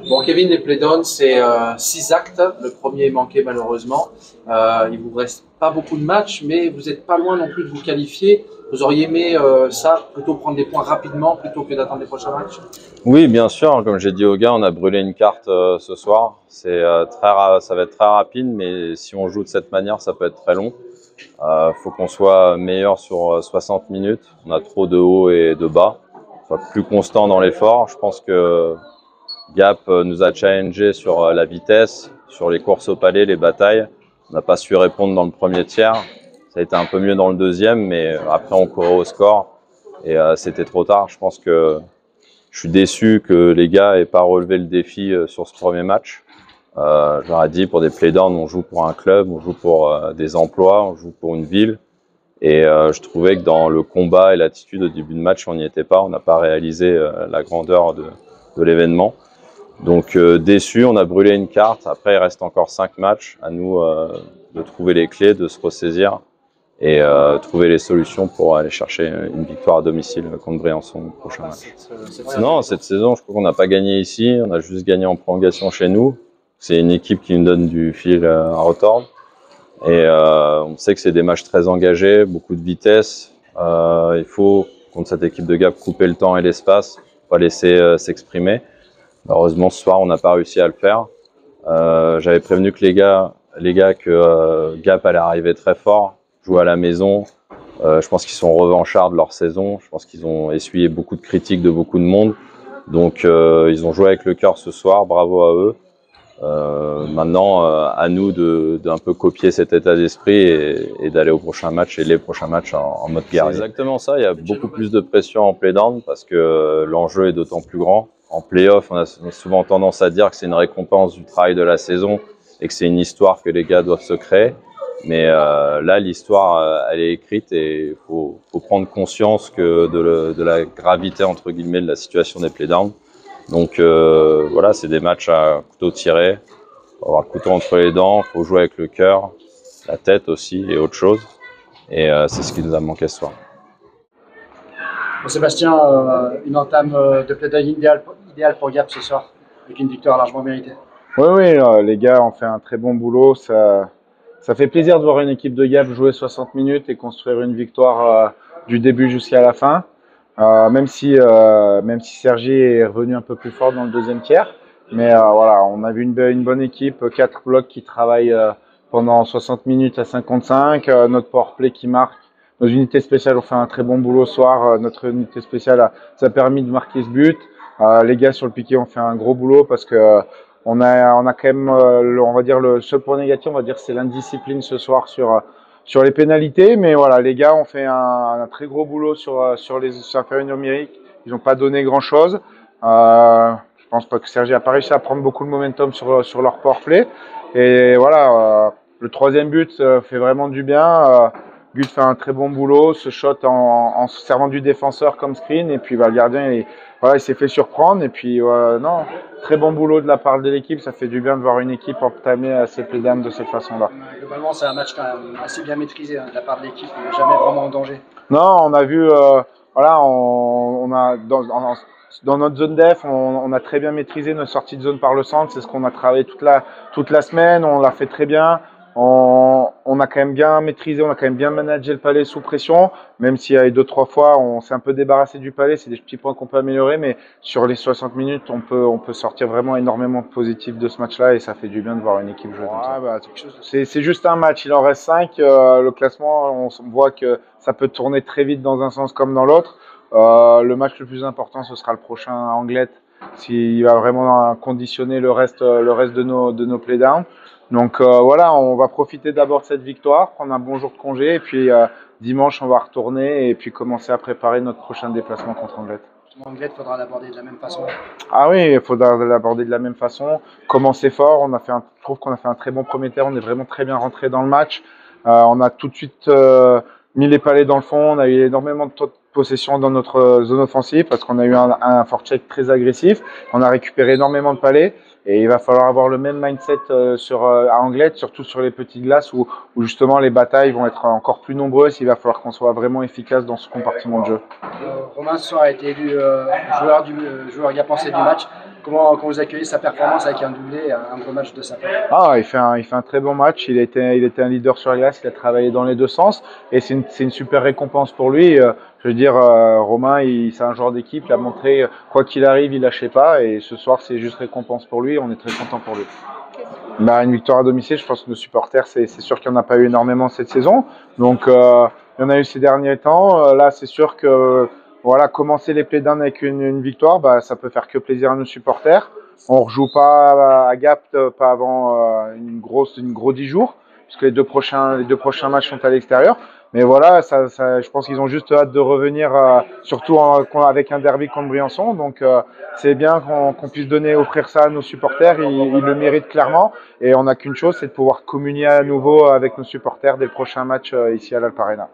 Bon, Kevin, les playdowns, c'est 6 actes. Le premier est manqué malheureusement. Il vous reste pas beaucoup de matchs, mais vous n'êtes pas loin non plus de vous qualifier. Vous auriez aimé ça, plutôt prendre des points rapidement plutôt que d'attendre les prochains matchs? Oui, bien sûr. Comme j'ai dit aux gars, on a brûlé une carte ce soir. Ça va être très rapide, mais si on joue de cette manière, ça peut être très long. Faut qu'on soit meilleur sur 60 minutes. On a trop de hauts et de bas. Soit plus constant dans l'effort. Je pense que Gap nous a challengé sur la vitesse, sur les courses au palais, les batailles. On n'a pas su répondre dans le premier tiers. Ça a été un peu mieux dans le deuxième, mais après on courait au score et c'était trop tard. Je pense que je suis déçu que les gars n'aient pas relevé le défi sur ce premier match. Je leur ai dit, pour des playdowns, on joue pour un club, on joue pour des emplois, on joue pour une ville. Et je trouvais que dans le combat et l'attitude au début de match, on n'y était pas. On n'a pas réalisé la grandeur de l'événement. Donc déçu, on a brûlé une carte. Après, il reste encore 5 matchs. À nous de trouver les clés, de se ressaisir et trouver les solutions pour aller chercher une victoire à domicile contre Briançon au prochain match. Non, cette saison, je crois qu'on n'a pas gagné ici. On a juste gagné en prolongation chez nous. C'est une équipe qui nous donne du fil à retordre. Et on sait que c'est des matchs très engagés, beaucoup de vitesse. Il faut, contre cette équipe de Gap, couper le temps et l'espace, pas laisser s'exprimer. Malheureusement, ce soir, on n'a pas réussi à le faire. J'avais prévenu que les gars que Gap allait arriver très fort, jouer à la maison. Je pense qu'ils sont revanchards de leur saison. Je pense qu'ils ont essuyé beaucoup de critiques de beaucoup de monde. Donc, ils ont joué avec le cœur ce soir. Bravo à eux. Maintenant, à nous d'un peu copier cet état d'esprit et d'aller au prochain match et les prochains matchs en mode guerrier. C'est exactement ça. Il y a beaucoup plus de pression en play-down parce que l'enjeu est d'autant plus grand. En play-off, on a souvent tendance à dire que c'est une récompense du travail de la saison et que c'est une histoire que les gars doivent se créer. Mais là, l'histoire, elle est écrite et il faut prendre conscience de la gravité, entre guillemets, de la situation des playdowns. Donc voilà, c'est des matchs à couteau tiré. Il faut avoir le couteau entre les dents, il faut jouer avec le cœur, la tête aussi et autre chose. Et c'est ce qui nous a manqué ce soir. Bon, Sébastien, une entame de play-down idéale pour Gap ce soir, avec une victoire largement méritée. Oui, les gars ont fait un très bon boulot. Ça fait plaisir de voir une équipe de Gap jouer 60 minutes et construire une victoire du début jusqu'à la fin. Même si Sergi est revenu un peu plus fort dans le deuxième tiers. Mais voilà, on a vu une bonne équipe, 4 blocs qui travaillent pendant 60 minutes à 55, notre powerplay qui marque. Nos unités spéciales ont fait un très bon boulot ce soir. Notre unité spéciale, ça a permis de marquer ce but. Les gars sur le piqué ont fait un gros boulot parce que on a quand même, on va dire, le seul point négatif, on va dire, c'est l'indiscipline ce soir sur les pénalités. Mais voilà, les gars ont fait un très gros boulot sur les inférieurs numériques. Ils n'ont pas donné grand-chose. Je pense pas que Sergi a pas réussi à prendre beaucoup de momentum sur leur powerplay. Et voilà, le troisième but fait vraiment du bien. Gut fait un très bon boulot, ce shot en servant du défenseur comme screen. Et puis le gardien, il s'est fait surprendre. Et puis non, très bon boulot de la part de l'équipe. Ça fait du bien de voir une équipe entamer ses playdowns de cette façon-là. Globalement, c'est un match quand même assez bien maîtrisé de la part de l'équipe, jamais vraiment en danger. Non, on a vu, voilà, on a dans notre zone def, on a très bien maîtrisé notre sortie de zone par le centre. C'est ce qu'on a travaillé toute la semaine. On l'a fait très bien. On a quand même bien maîtrisé, on a quand même bien managé le palais sous pression, même s'il y a eu 2-3 fois, on s'est un peu débarrassé du palais. C'est des petits points qu'on peut améliorer, mais sur les 60 minutes, on peut sortir vraiment énormément de positifs de ce match-là et ça fait du bien de voir une équipe jouer comme ça. Bah, c'est juste un match, il en reste 5. Le classement, on voit que ça peut tourner très vite dans un sens comme dans l'autre. Le match le plus important, ce sera le prochain à Anglet, s'il va vraiment conditionner le reste de nos playdowns. Donc voilà, on va profiter d'abord de cette victoire, prendre un bon jour de congé et puis dimanche on va retourner et puis commencer à préparer notre prochain déplacement contre Anglet. Anglet, il faudra l'aborder de la même façon. Ah oui, il faudra l'aborder de la même façon. Commencer fort, je trouve qu'on a fait un très bon premier tiers, on est vraiment très bien rentré dans le match. On a tout de suite mis les palets dans le fond, on a eu énormément de taux de possession dans notre zone offensive parce qu'on a eu un forecheck très agressif. On a récupéré énormément de palets. Et il va falloir avoir le même mindset à Anglet, surtout sur les petites glaces où justement les batailles vont être encore plus nombreuses. Il va falloir qu'on soit vraiment efficace dans ce compartiment de jeu. Romain ce soir a été élu joueur gapensé du match. Comment vous accueillez sa performance avec un doublé, un gros match de sa part? Ah, il fait un très bon match. Il était un leader sur la glace. Il a travaillé dans les deux sens. Et c'est une super récompense pour lui. Je veux dire, Romain, c'est un joueur d'équipe. Il a montré, quoi qu'il arrive, il lâchait pas. Et ce soir, c'est juste récompense pour lui. On est très content pour lui. Bah, une victoire à domicile, je pense que nos supporters, c'est sûr qu'il n'y en a pas eu énormément cette saison. Donc, il y en a eu ces derniers temps. Là, c'est sûr que voilà, commencer les play-downs avec une victoire, bah, ça peut faire que plaisir à nos supporters. On ne rejoue pas à Gap, pas avant une gros 10 jours, puisque les deux prochains matchs sont à l'extérieur. Mais voilà, je pense qu'ils ont juste hâte de revenir, surtout avec un derby contre Briançon. Donc c'est bien qu'on puisse offrir ça à nos supporters. Ils le méritent clairement. Et on n'a qu'une chose, c'est de pouvoir communier à nouveau avec nos supporters dès le prochain match ici à l'Alp Arena.